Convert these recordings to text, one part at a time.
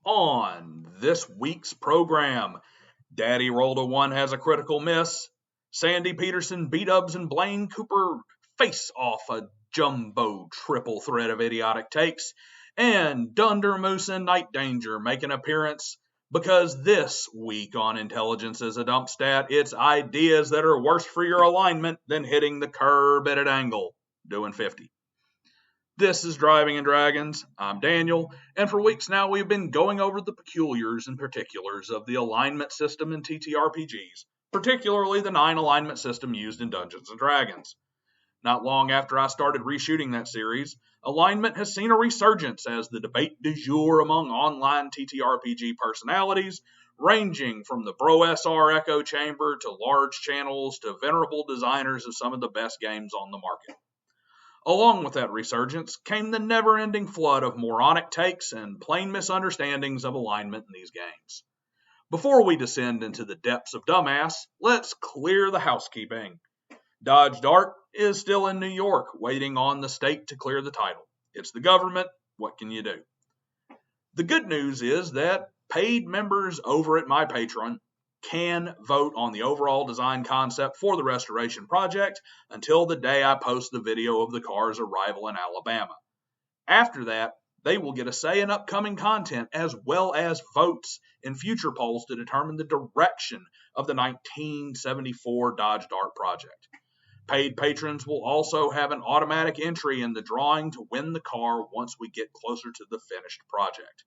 On this week's program, Daddy rolled a 1 has a critical miss. Sandy Peterson, B-Dubs, and Blaine Cooper face off a jumbo triple threat of idiotic takes. And Dunder Moose and NightDanger make an appearance because this week on Intelligence is a Dump Stat, it's ideas that are worse for your alignment than hitting the curb at an angle, doing 50. This is Driving and Dragons. I'm Daniel, and for weeks now we've been going over the peculiars and particulars of the alignment system in TTRPGs, particularly the 9 alignment system used in Dungeons and Dragons. Not long after I started reshooting that series, alignment has seen a resurgence as the debate du jour among online TTRPG personalities, ranging from the Bro SR echo chamber to large channels to venerable designers of some of the best games on the market. Along with that resurgence came the never-ending flood of moronic takes and plain misunderstandings of alignment in these games. Before we descend into the depths of dumbass, let's clear the housekeeping. Dodge Dart is still in New York, waiting on the state to clear the title. It's the government. What can you do? The good news is that paid members over at my Patreon can vote on the overall design concept for the restoration project until the day I post the video of the car's arrival in Alabama. After that, they will get a say in upcoming content as well as votes in future polls to determine the direction of the 1974 Dodge Dart project. Paid patrons will also have an automatic entry in the drawing to win the car once we get closer to the finished project.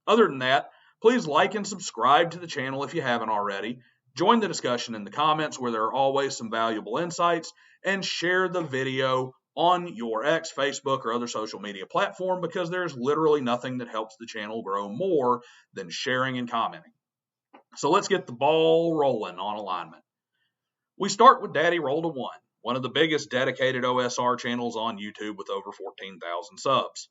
Other than that, please like and subscribe to the channel if you haven't already. Join the discussion in the comments where there are always some valuable insights, and share the video on your X, Facebook, or other social media platform because there's literally nothing that helps the channel grow more than sharing and commenting. So let's get the ball rolling on alignment. We start with Daddy Rolled a 1, one of the biggest dedicated OSR channels on YouTube with over 14,000 subs.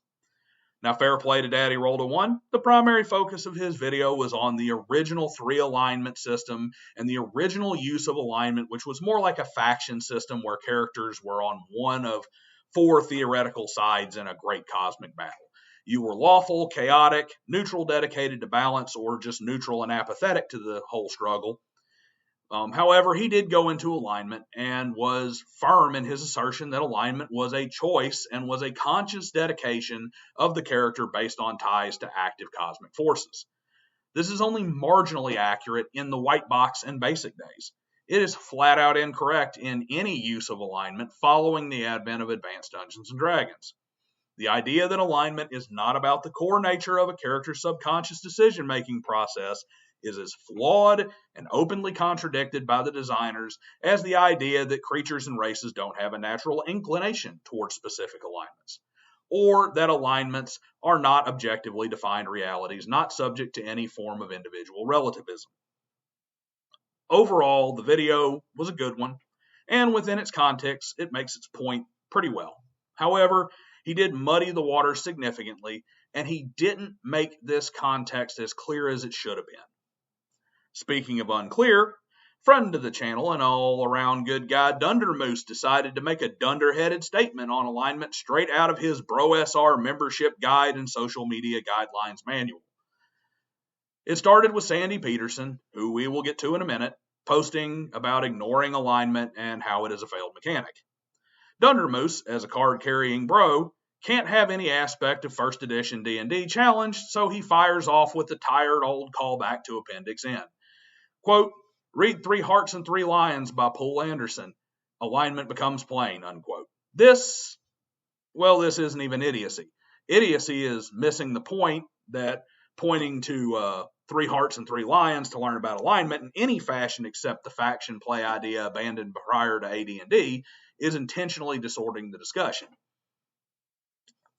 Now, fair play to Daddy Rolled a 1. The primary focus of his video was on the original 3 alignment system and the original use of alignment, which was more like a faction system where characters were on one of 4 theoretical sides in a great cosmic battle. You were lawful, chaotic, neutral, dedicated to balance, or just neutral and apathetic to the whole struggle. However, he did go into alignment and was firm in his assertion that alignment was a choice and was a conscious dedication of the character based on ties to active cosmic forces. This is only marginally accurate in the white box and basic days. It is flat out incorrect in any use of alignment following the advent of advanced Dungeons and Dragons. The idea that alignment is not about the core nature of a character's subconscious decision-making process is as flawed and openly contradicted by the designers as the idea that creatures and races don't have a natural inclination towards specific alignments, or that alignments are not objectively defined realities not subject to any form of individual relativism. Overall, the video was a good one, and within its context, it makes its point pretty well. However, he did muddy the water significantly, and he didn't make this context as clear as it should have been. Speaking of unclear, friend of the channel and all-around good guy Dunder Moose decided to make a Dunderheaded statement on alignment straight out of his Bro SR membership guide and social media guidelines manual. It started with Sandy Peterson, who we will get to in a minute, posting about ignoring alignment and how it is a failed mechanic. Dunder Moose, as a card-carrying bro, can't have any aspect of first edition D&D challenged, so he fires off with the tired old callback to Appendix N. Quote, read 3 Hearts and 3 Lions by Poul Anderson. Alignment becomes plain, unquote. This isn't even idiocy. Idiocy is missing the point that pointing to 3 Hearts and 3 Lions to learn about alignment in any fashion except the faction play idea abandoned prior to AD&D is intentionally distorting the discussion.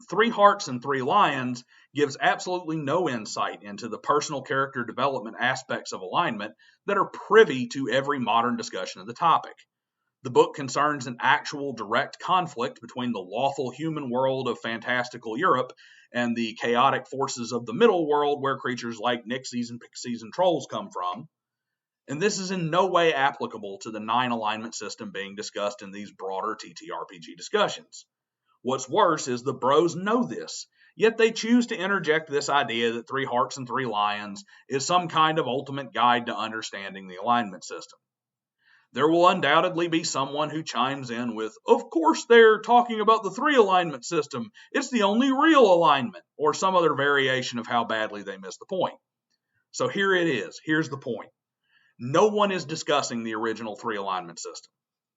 3 Hearts and 3 Lions gives absolutely no insight into the personal character development aspects of alignment that are privy to every modern discussion of the topic. The book concerns an actual direct conflict between the lawful human world of fantastical Europe and the chaotic forces of the middle world where creatures like Nixies and Pixies and Trolls come from. And this is in no way applicable to the 9 alignment system being discussed in these broader TTRPG discussions. What's worse is the bros know this, Yet they choose to interject this idea that 3 hearts and 3 lions is some kind of ultimate guide to understanding the alignment system. There will undoubtedly be someone who chimes in with, of course they're talking about the 3 alignment system. It's the only real alignment, or some other variation of how badly they miss the point. So here it is. Here's the point. No one is discussing the original 3 alignment system.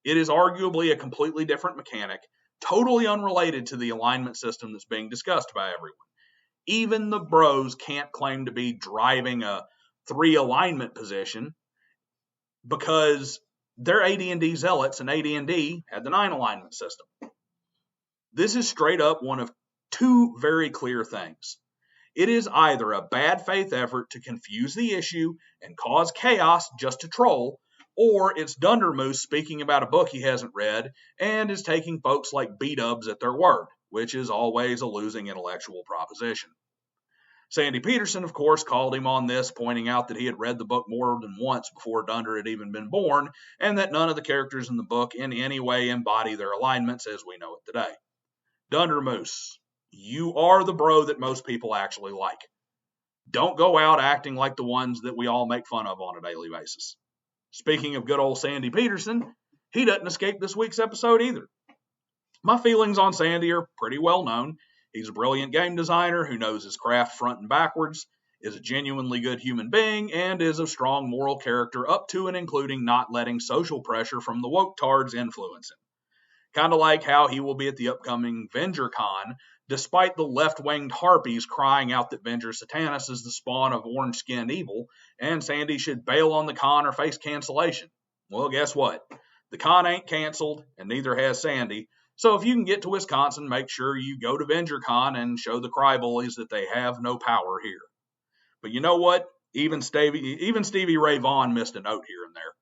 It is arguably a completely different mechanic, totally unrelated to the alignment system that's being discussed by everyone. Even the bros can't claim to be driving a 3 alignment position because they're AD&D zealots, and AD&D had the 9 alignment system. This is straight up one of 2 very clear things. It is either a bad faith effort to confuse the issue and cause chaos just to troll, or it's Dundermoose speaking about a book he hasn't read and is taking folks like B-dubs at their word, which is always a losing intellectual proposition. Sandy Peterson, of course, called him on this, pointing out that he had read the book more than once before Dunder had even been born, and that none of the characters in the book in any way embody their alignments as we know it today. Dundermoose, you are the bro that most people actually like. Don't go out acting like the ones that we all make fun of on a daily basis. Speaking of good old Sandy Peterson, he doesn't escape this week's episode either. My feelings on Sandy are pretty well known. He's a brilliant game designer who knows his craft front and backwards, is a genuinely good human being, and is a strong moral character up to and including not letting social pressure from the woke tards influence him. Kind of like how he will be at the upcoming VengerCon, despite the left-winged harpies crying out that Venger Satanus is the spawn of orange-skinned evil, and Sandy should bail on the con or face cancellation. Well, guess what? The con ain't canceled, and neither has Sandy. So if you can get to Wisconsin, make sure you go to VengerCon and show the cryboys that they have no power here. But you know what? Even Stevie Ray Vaughan missed a note here and there.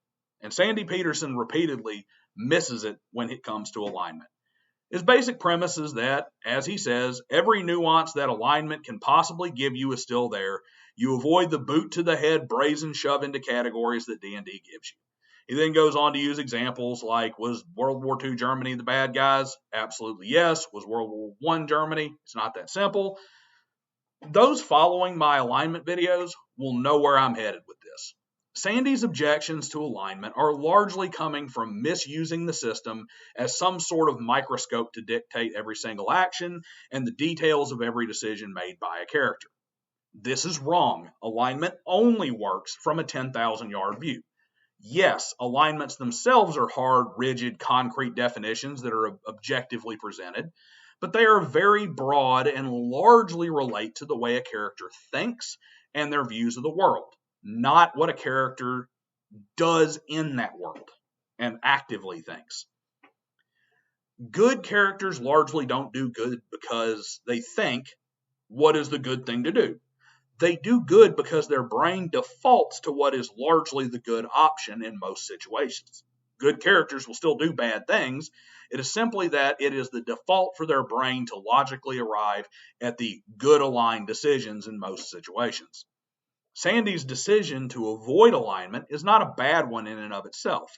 And Sandy Peterson repeatedly misses it when it comes to alignment. His basic premise is that, as he says, every nuance that alignment can possibly give you is still there. You avoid the boot to the head brazen shove into categories that D&D gives you. He then goes on to use examples like, was World War II Germany the bad guys? Absolutely yes. Was World War I Germany? It's not that simple. Those following my alignment videos will know where I'm headed with this. Sandy's objections to alignment are largely coming from misusing the system as some sort of microscope to dictate every single action and the details of every decision made by a character. This is wrong. Alignment only works from a 10,000-yard view. Yes, alignments themselves are hard, rigid, concrete definitions that are objectively presented, but they are very broad and largely relate to the way a character thinks and their views of the world, not what a character does in that world and actively thinks. Good characters largely don't do good because they think, what is the good thing to do? They do good because their brain defaults to what is largely the good option in most situations. Good characters will still do bad things. It is simply that it is the default for their brain to logically arrive at the good aligned decisions in most situations. Sandy's decision to avoid alignment is not a bad one in and of itself.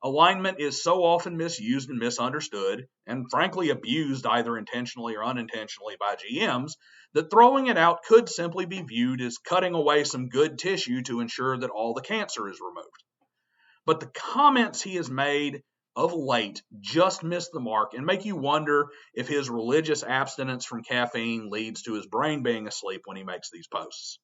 Alignment is so often misused and misunderstood, and frankly abused either intentionally or unintentionally by GMs, that throwing it out could simply be viewed as cutting away some good tissue to ensure that all the cancer is removed. But the comments he has made of late just miss the mark and make you wonder if his religious abstinence from caffeine leads to his brain being asleep when he makes these posts.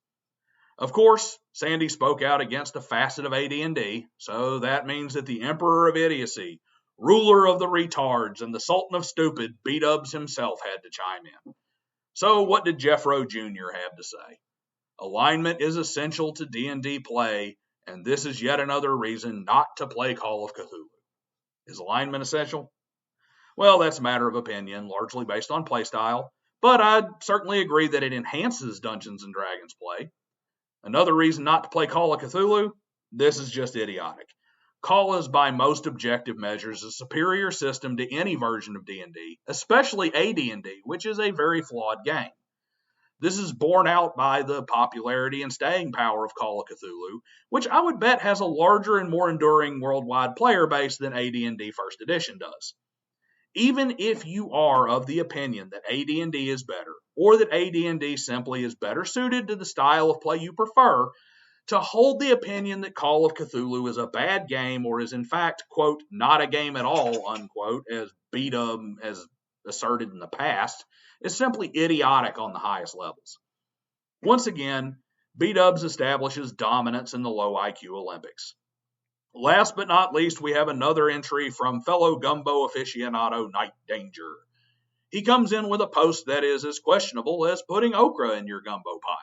Of course, Sandy spoke out against a facet of AD&D, so that means that the Emperor of Idiocy, ruler of the retards, and the Sultan of Stupid, B-dubs himself had to chime in. So what did Jeffro Jr. have to say? Alignment is essential to D&D play, and this is yet another reason not to play Call of Cthulhu. Is alignment essential? Well, that's a matter of opinion, largely based on playstyle, but I'd certainly agree that it enhances Dungeons & Dragons play. Another reason not to play Call of Cthulhu? This is just idiotic. Call is by most objective measures a superior system to any version of D&D, especially AD&D, which is a very flawed game. This is borne out by the popularity and staying power of Call of Cthulhu, which I would bet has a larger and more enduring worldwide player base than AD&D First Edition does. Even if you are of the opinion that AD&D is better, or that AD&D simply is better suited to the style of play you prefer, to hold the opinion that Call of Cthulhu is a bad game or is in fact, quote, not a game at all, unquote, as B-Dub has asserted in the past, is simply idiotic on the highest levels. Once again, B-Dubs establishes dominance in the low IQ Olympics. Last but not least, we have another entry from fellow gumbo aficionado NightDanger. He comes in with a post that is as questionable as putting okra in your gumbo pot.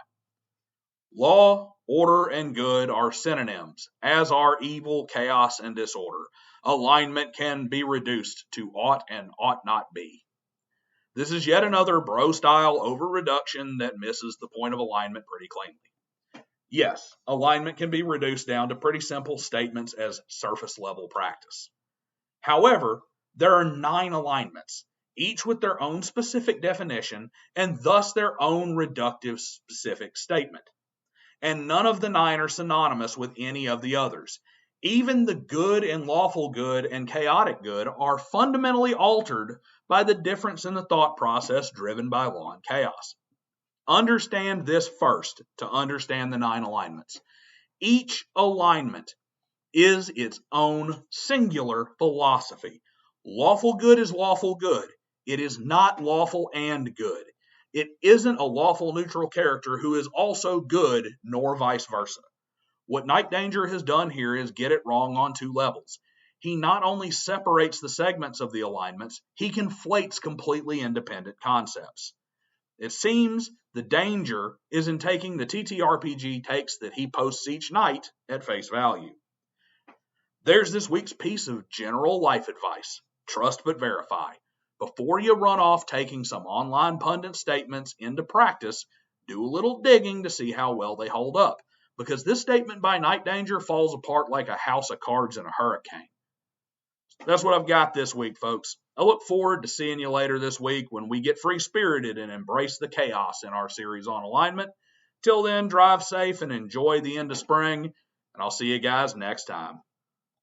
Law, order, and good are synonyms, as are evil, chaos, and disorder. Alignment can be reduced to ought and ought not be. This is yet another bro-style over-reduction that misses the point of alignment pretty cleanly. Yes, alignment can be reduced down to pretty simple statements as surface-level practice. However, there are 9 alignments, each with their own specific definition and thus their own reductive specific statement. And none of the 9 are synonymous with any of the others. Even the good and lawful good and chaotic good are fundamentally altered by the difference in the thought process driven by law and chaos. Understand this first to understand the 9 alignments. Each alignment is its own singular philosophy. Lawful good is lawful good. It is not lawful and good. It isn't a lawful neutral character who is also good, nor vice versa. What NightDanger has done here is get it wrong on 2 levels. He not only separates the segments of the alignments, he conflates completely independent concepts. It seems the danger is in taking the TTRPG takes that he posts each night at face value. There's this week's piece of general life advice. Trust but verify. Before you run off taking some online pundit statements into practice, do a little digging to see how well they hold up, because this statement by NightDanger falls apart like a house of cards in a hurricane. That's what I've got this week, folks. I look forward to seeing you later this week when we get free-spirited and embrace the chaos in our series on alignment. Till then, drive safe and enjoy the end of spring, and I'll see you guys next time.